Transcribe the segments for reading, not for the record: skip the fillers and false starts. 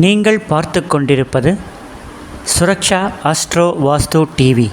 நீங்கள் பார்த்து கொண்டிருப்பது சுரக்ஷா ஆஸ்ட்ரோ வாஸ்து டிவி.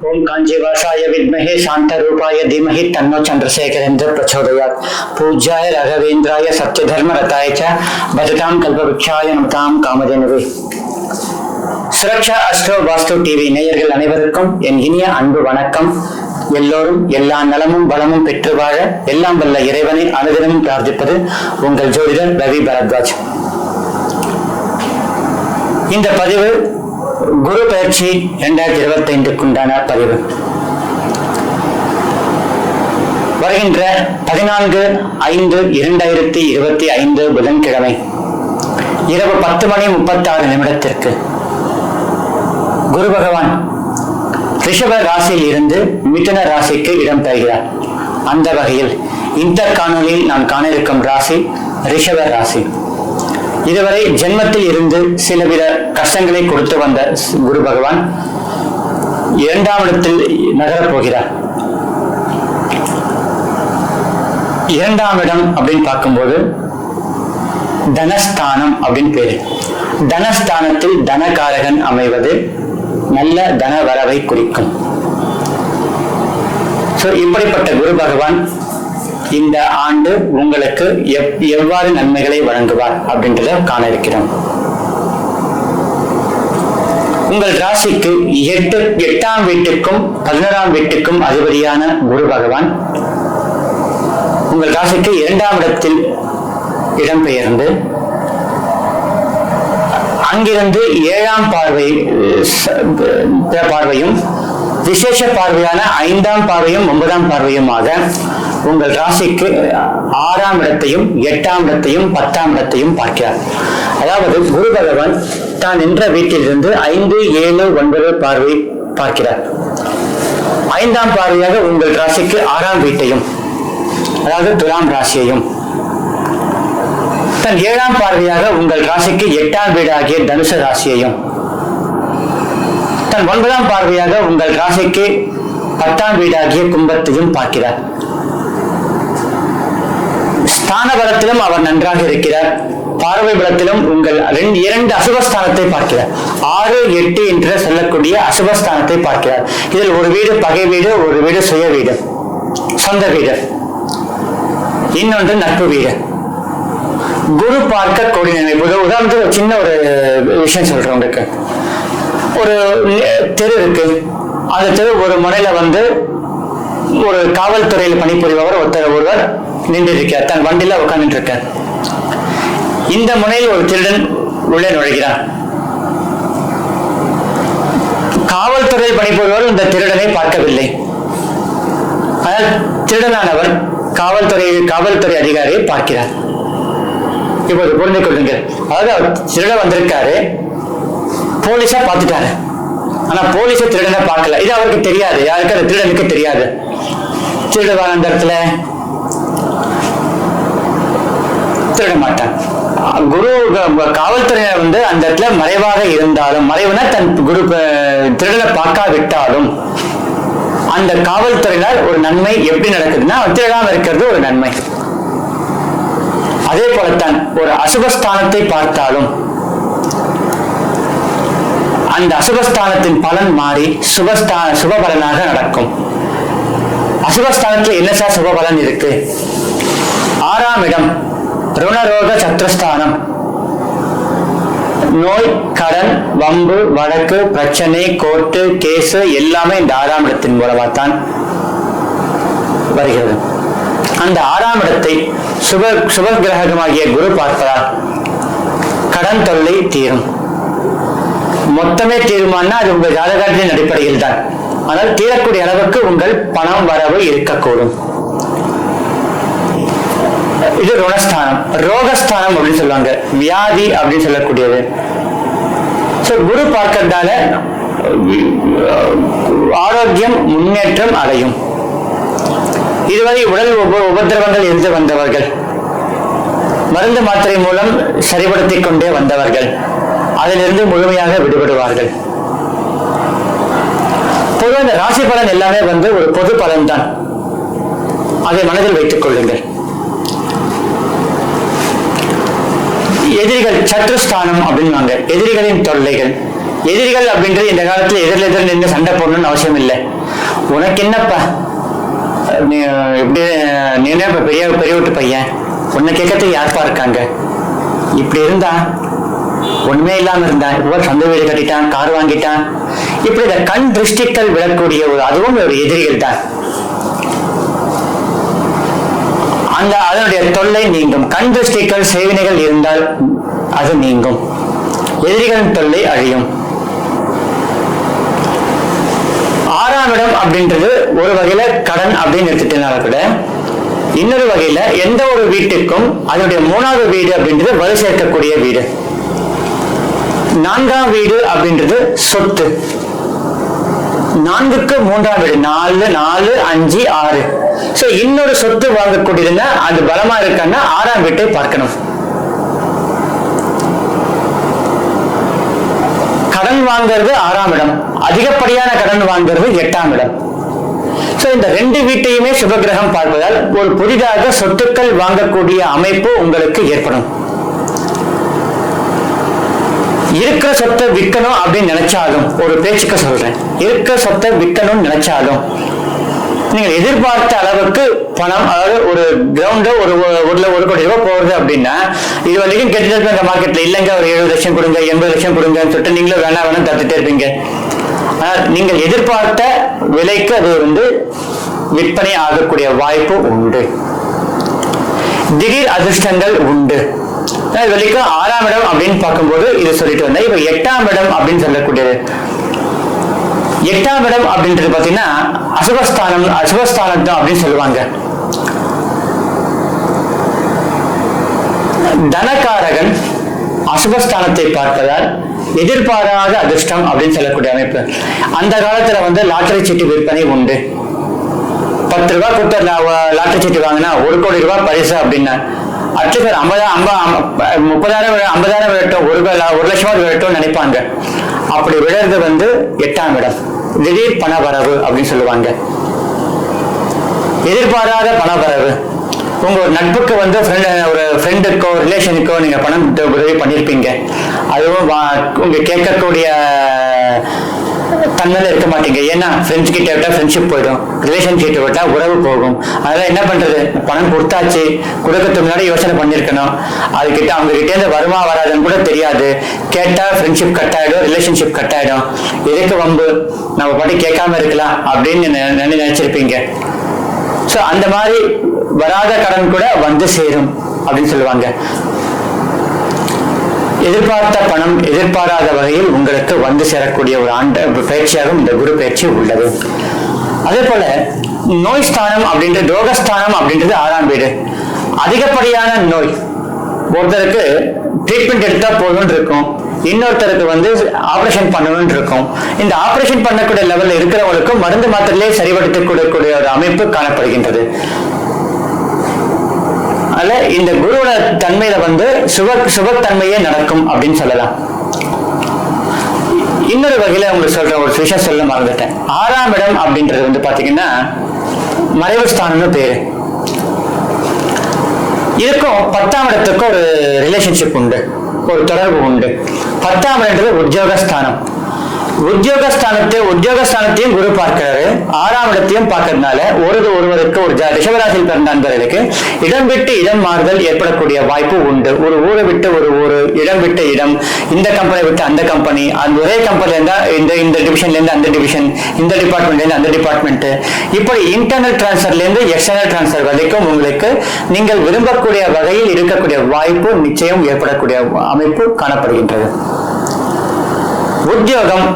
ओम कांजीवासाय विद्महे शांतरूपाय धीमहि तन्नो चंद्रशेखरेन्द्र प्रचोदयात्। पूज्याय राघवेन्द्राय सत्यधर्मरताय च भजतां कल्पवृक्षाय नमतां कामधेनुवे। சுரக்ஷா அஸ்ட்ரோ வாஸ்து டிவி நேயர்கள் அனைவருக்கும் என் இனிய அன்பு வணக்கம். எல்லோரும் எல்லா நலமும் வளமும் பெற்று வாழ எல்லாம் வல்ல இறைவனை அனுதினமும் பிரார்த்திப்பது உங்கள் ஜோதிடர் ரவி பரத்வாஜ். இந்த பதிவு குரு பயிற்சி 2025 உண்டான பதிவு. வருகின்ற 14/5/2025 புதன்கிழமை இரவு 10:36 குரு பகவான் ரிஷப ராசியில் இருந்து மிதுன ராசிக்கு இடம் பெறுகிறார். அந்த வகையில் இந்த காணொலியில் நாம் காண இருக்கும் ராசி ரிஷப ராசி. இதுவரை ஜென்மத்தில் இருந்து சிலவித கஷ்டங்களை கொடுத்து வந்த குரு பகவான் 2ஆம் இடத்தில் நகரப் போகிறார். 2ஆம் இடம் அப்படின்னு பார்க்கும்போது தனஸ்தானம் அப்படின்னு பேரு. தனஸ்தானத்தில் தனகாரகன் அமைவது நல்ல தன வரவை குறிக்கும். இப்படிப்பட்ட குரு பகவான் இந்த ஆண்டு உங்களுக்கு எவ்வாறு நன்மைகளை வழங்குவார் அப்படின்றத காண இருக்கிறோம். உங்கள் ராசிக்கு 8ஆம் வீட்டுக்கும் 11ஆம் வீட்டுக்கும் அதிபதியான குரு பகவான் உங்கள் ராசிக்கு 2ஆம் இடத்தில் இடம்பெயர்ந்து அங்கிருந்து 7ஆம் பார்வையும் விசேஷ பார்வையான 5ஆம் பார்வையும் 9ஆம் பார்வையுமாக உங்கள் ராசிக்கு 6ஆம் இடத்தையும் 8ஆம் இடத்தையும் 10ஆம் இடத்தையும் பார்க்கிறார். அதாவது குரு பகவான் தான் நின்ற வீட்டிலிருந்து 5, 7, 9 பார்வை பார்க்கிறார். 5ஆம் பார்வையாக உங்கள் ராசிக்கு 6ஆம் வீட்டையும், அதாவது துலாம் ராசியையும், தன் 7ஆம் பார்வையாக உங்கள் ராசிக்கு 8ஆம் வீடாகிய தனுசு ராசியையும், தன் 9ஆம் பார்வையாக உங்கள் ராசிக்கு 10ஆம் வீடாகிய கும்பத்தையும் பார்க்கிறார். ஸ்தான பலத்திலும் அவர் நன்றாக இருக்கிறார். பார்வை பலத்திலும் உங்கள் 2 அசுபஸ்தானத்தை பார்க்கிறார். 6, 8 என்று சொல்லக்கூடிய அசுபஸ்தானத்தை பார்க்கிறார். இதில் ஒரு வீடு பகை வீடு, ஒரு வீடு சுய வீடு, சொந்த வீடு, இன்னொன்று நட்பு வீடு. குரு பார்க்க கோடி நன்மை. உதாரணத்துக்கு ஒரு சின்ன ஒரு விஷயம் சொல்றேன் உங்களுக்கு. ஒரு தெரு இருக்கு. அந்த தெரு ஒரு முனையில ஒரு காவல்துறையில் பணிபுரிபவர் ஒருவர் நின்று இருக்கார். தன் வண்டியில உட்கார்ந்து இருக்கார். இந்த முனையில் ஒரு திருடன் உள்ளே நுழைகிறார். காவல்துறையில் பணிபுரிபவர் இந்த திருடனை பார்க்கவில்லை. ஆனால் திருடனானவர் காவல்துறை அதிகாரியை பார்க்கிறார். இப்போது புரிந்து கொள்ளுங்க. அதாவது அவர் திருட வந்திருக்காரு, போலீஸா பார்த்துட்டாரு. ஆனா போலீஸ திருடனை பார்க்கல. இது அவருக்கு தெரியாது. யாருக்கு? அந்த திருடனுக்கு தெரியாது. திருடுவான் அந்த இடத்துல திருட மாட்டான். குரு காவல்துறையினர் அந்த இடத்துல மறைவாக இருந்தாலும், மறைவுனா தன் குரு திருடனை பார்க்காவிட்டாலும், அந்த காவல்துறையினர் ஒரு நன்மை எப்படி நடக்குதுன்னா திருடாம இருக்கிறது ஒரு நன்மை. அதே போலத்தான் ஒரு அசுபஸ்தானத்தை பார்த்தாலும் அந்த அசுபஸ்தானத்தின் பலன் மாறி சுபபலனாக நடக்கும். அசுபஸ்தானத்தில் என்ன சார் சுபபலன் இருக்கு? 6ஆம் இடம் ருணரோக சத்ருஸ்தானம். நோய், கடன், வம்பு, வழக்கு, பிரச்சனை, கோர்ட்டு, கேஸ் எல்லாமே இந்த 6ஆம் இடத்தின் மூலமாத்தான் வருகிறது. அந்த 6ஆம் இடத்தை சுப கிரகமாகிய குரு பார்ப்பதால் கடன் தொல்லை தீரும். மொத்தமே தீருமானா அது உங்கள் ஜாதகத்தின் அடிப்படையில் தான். ஆனால் தீரக்கூடிய அளவுக்கு உங்கள் பணம் வரவு இருக்கக்கூடும். இது ருணஸ்தானம். ரோகஸ்தானம் அப்படின்னு சொல்லுவாங்க, வியாதி அப்படின்னு சொல்லக்கூடியது. குரு பார்க்கறதால ஆரோக்கியம் முன்னேற்றம் அடையும். இதுவரை உடல் உபதிரவங்கள் இருந்து வந்தவர்கள், மருந்து மாத்திரை மூலம் சரிபடுத்திக் கொண்டே வந்தவர்கள் அதிலிருந்து முழுமையாக விடுபடுவார்கள். பொதுவாக இந்த ராசி பலன் எல்லாமே ஒரு பொது பலன் தான், அதை மனதில் வைத்துக் கொள்ளுங்கள். எதிரிகள் சத்ருஸ்தானம் அப்படின்வாங்க, எதிரிகளின் தொல்லைகள். எதிரிகள் அப்படின்றது இந்த காலத்துல எதிரில் நின்று சண்டை போடணும்னு அவசியம் இல்லை. உனக்கு என்னப்பா, நீ இப்ப பெரிய பெரிய வீட்டு பையன், உன்னை கேட்கறதுக்கு யாருப்பா இருக்காங்க, இப்படி இருந்தா ஒண்ணுமே இல்லாம இருந்தான், இப்ப சொந்த வீடு கட்டிட்டான், கார் வாங்கிட்டான், இப்படி இந்த கண் திருஷ்டிகள் விடக்கூடிய அதுவும் ஒரு எதிரிகள் தான். அதனுடைய தொல்லை நீங்கும். கண் திருஷ்டிகள் சேவினைகள் இருந்தால் அது நீங்கும், எதிரிகளின் தொல்லை அழியும். 6ஆம் இடம் அப்படின்றது ஒரு வகையில கடன் அப்படின்னு எடுத்துட்டனால கூட, இன்னொரு வகையில எந்த ஒரு வீட்டுக்கும் அதனுடைய 3வது வீடு அப்படின்றது வலு சேர்க்கக்கூடிய வீடு. 4ஆம் வீடு அப்படின்றது சொத்து. 4க்கு 3ஆம் வீடு, 4 4 5 6. சோ இன்னொரு சொத்து வாங்கக்கூடியதுன்னா அது பலமா இருக்கான்னா 6ஆம் வீட்டை பார்க்கணும். கடன் வாங்கிறது 6ஆம் இடம், அதிகப்படியான கடன் வாங்கிறது 8ஆம் இடம். சோ இந்த 2 வீட்டையுமே சுபகிரகம் பார்ப்பதால் ஒரு புதிதாக சொத்துக்கள் வாங்கக்கூடிய அமைப்பு உங்களுக்கு ஏற்படும். இருக்கிற சொத்தை விற்கணும் அப்படின்னு நினைச்சாலும், ஒரு பேச்சுக்க சொல்றேன், இருக்கிற சொத்தை விற்கணும்னு நினைச்சாலும் நீங்கள் எதிர்பார்த்த அளவுக்கு பணம், அதாவது ஒரு கிரவுண்டோ ஒரு 1 கோடி ரூபாய் போகுது அப்படின்னா, இது வரைக்கும் கேட்டுட்டு மார்க்கெட்ல இல்லைங்க ஒரு 70 லட்சம் கொடுங்க 80 லட்சம் கொடுங்கன்னு சொல்லிட்டு நீங்களும் வேணாம் தத்துட்டே இருப்பீங்க. நீங்கள் எதிர்பார்த்த விலைக்கு அது விற்பனை ஆகக்கூடிய வாய்ப்பு உண்டு, திடீர் அதிர்ஷ்டங்கள் உண்டு. வரைக்கும் 6ஆம் இடம் அப்படின்னு பார்க்கும்போது இது சொல்லிட்டு வந்தேன். இப்ப 8ஆம் இடம் அப்படின்னு சொல்லக்கூடியது, 8ஆம் இடம் அப்படின்றது பாத்தீங்கன்னா அசுபஸ்தானம் தான் அப்படின்னு சொல்லுவாங்க. தனகாரகன் அசுபஸ்தானத்தை பார்ப்பதால் எதிர்பாராத அதிர்ஷ்டம் அப்படின்னு சொல்லக்கூடிய அமைப்பு. அந்த காலத்துல லாட்டரி சீட்டு விற்பனை உண்டு. 10 ரூபாய் கொடுத்த லாட்டரி சீட்டு வாங்கினா 1 கோடி ரூபாய் பரிசு அப்படின்னா அட்லீஸ்ட் 30,000 50,000 விழட்டும், 1 லட்சம் விழட்டும் நினைப்பாங்க. அப்படி விழுறது 8ஆம் இடம், திடீர் பணவரவு அப்படின்னு சொல்லுவாங்க. எதிர்பாராத பணவரவு. உங்க ஒரு நட்புக்கு ஒரு ஃப்ரெண்டுக்கோ ரிலேஷனுக்கோ நீங்க பணம் உதவி பண்ணிருப்பீங்க, அதுவும் உங்க கேட்கக்கூடிய தன்மையில இருக்க மாட்டீங்க. ஏன்னா ஃப்ரெண்ட்ஸ் கிட்ட விட்டா ஃப்ரெண்ட்ஷிப் போயிடும், ரிலேஷன் கிட்ட விட்டா உறவு போகும். அதெல்லாம் என்ன பண்றது, பணம் கொடுத்தாச்சு, கொடுக்கறதுக்கு முன்னாடி யோசனை பண்ணிருக்கணும். அதுக்கிட்ட அவங்க கிட்டே இருந்து வருமா வராதுன்னு கூட தெரியாது. கேட்டா ஃப்ரெண்ட்ஷிப் கட் ஆயிடும், ரிலேஷன்ஷிப் கட் ஆயிடும். எதுக்கு வம்பு, நம்ம பாட்டி கேட்காம இருக்கலாம் அப்படின்னு நினைச்சிருப்பீங்க. சோ அந்த மாதிரி வராத கடன் கூட சேரும் அப்படின்னு சொல்லுவாங்க. எதிர்பார்த்த பணம் எதிர்பாராத வகையில் உங்களுக்கு சேரக்கூடிய ஒரு பயிற்சியாகவும் இந்த குரு பயிற்சி உள்ளது. அதே போல நோய் ஸ்தானம் அப்படின்றது, ரோகஸ்தானம் அப்படின்றது 6ஆம் வீடு. அதிகப்படியான நோய், ஒருத்தருக்கு ட்ரீட்மெண்ட் எடுத்தா போதும்னு இருக்கும், இன்னொருத்தருக்கு ஆபரேஷன் பண்ணணும்னு இருக்கும். இந்த ஆபரேஷன் பண்ணக்கூடிய லெவல்ல இருக்கிறவங்களுக்கும் மருந்து மாத்திரையிலே சரிபடுத்திக் கொடுக்கக்கூடிய ஒரு அமைப்பு காணப்படுகின்றது. அதுல இந்த குருவோட தன்மையில சுபத்தன்மையே நடக்கும் அப்படின்னு சொல்லலாம். இன்னொரு வகையில உங்களுக்கு சொல்ற ஒரு விஷயம் சொல்ல மறந்துட்டேன். 6ஆம் இடம் அப்படின்றது பாத்தீங்கன்னா மறைவு ஸ்தானம்னு பேரு. இதுக்கும் 10ஆம் இடத்துக்கும் ஒரு ரிலேஷன்ஷிப் உண்டு, ஒரு தொடர்பு உண்டு. 10ஆம் இடம்ன்றது உத்தியோகஸ்தானம். உத்தியோகஸ்தானத்தையும் குரு பார்க்கிறாரு, 6ஆம் இடத்தையும் பார்க்கறதுனால ஒருவருக்கு ஒரு ரிஷபராசியில் பிறந்த நண்பர்களுக்கு இடம் விட்டு இடம் மாறுதல் ஏற்படக்கூடிய வாய்ப்பு உண்டு. ஒரு ஊரை விட்டு ஒரு ஊரு, இடம் விட்டு இடம், இந்த கம்பெனி விட்டு அந்த கம்பெனி, அந்த ஒரே கம்பெனில இருந்தா இந்த டிவிஷன்ல இருந்து அந்த டிவிஷன், இந்த டிபார்ட்மெண்ட்ல இருந்து அந்த டிபார்ட்மெண்ட், இப்படி இன்டர்னல் டிரான்ஸ்பர்ல இருந்து எக்ஸ்டர்னல் டிரான்ஸ்பர் வரைக்கும் உங்களுக்கு நீங்கள் விரும்பக்கூடிய வகையில் இருக்கக்கூடிய வாய்ப்பு நிச்சயம் ஏற்படக்கூடிய அமைப்பு காணப்படுகின்றது. உத்தியோகம்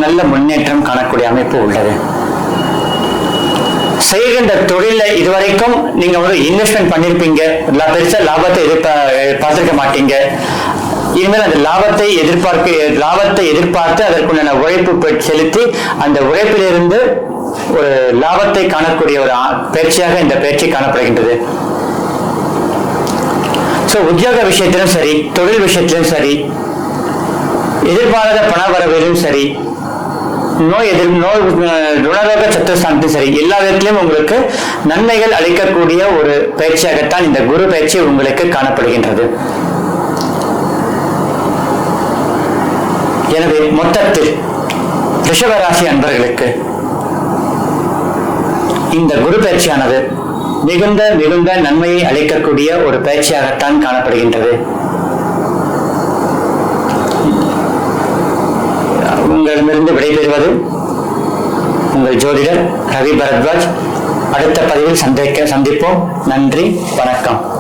நல்ல முன்னேற்றம் காணக்கூடிய அமைப்பு உள்ளது. செய்கின்ற தொழில இதுவரைக்கும் நீங்க இன்வெஸ்ட்மெண்ட் பண்ணிருப்பீங்க, பெருசா லாபத்தை பார்த்திருக்க மாட்டீங்க. இனிமேல் அந்த லாபத்தை எதிர்பார்த்து அதற்குண்டான உழைப்பு செலுத்தி அந்த உழைப்பிலிருந்து ஒரு லாபத்தை காணக்கூடிய ஒரு பயிற்சியாக இந்த பயிற்சி காணப்படுகின்றது. உத்தியோக விஷயத்திலும் சரி, தொழில் விஷயத்திலும் சரி, எதிர்பாராத பண வரவிலும் சரி, நோய் ருணரோக சத்துருஸ்தானத்தையும் சரி, எல்லா விதத்திலும் உங்களுக்கு நன்மைகள் அளிக்கக்கூடிய ஒரு பயிற்சியாகத்தான் இந்த குரு பயிற்சி உங்களுக்கு காணப்படுகின்றது. எனவே மொத்தத்தில் ரிஷபராசி அன்பர்களுக்கு இந்த குரு பயிற்சியானது மிகுந்த நன்மையை அளிக்கக்கூடிய ஒரு பயிற்சியாகத்தான் காணப்படுகின்றது. உங்களிடமிருந்து விடைபெறுவது உங்கள் ஜோதிடர் ரவி பரத்வாஜ். அடுத்த பதிவில் சந்திப்போம். நன்றி, வணக்கம்.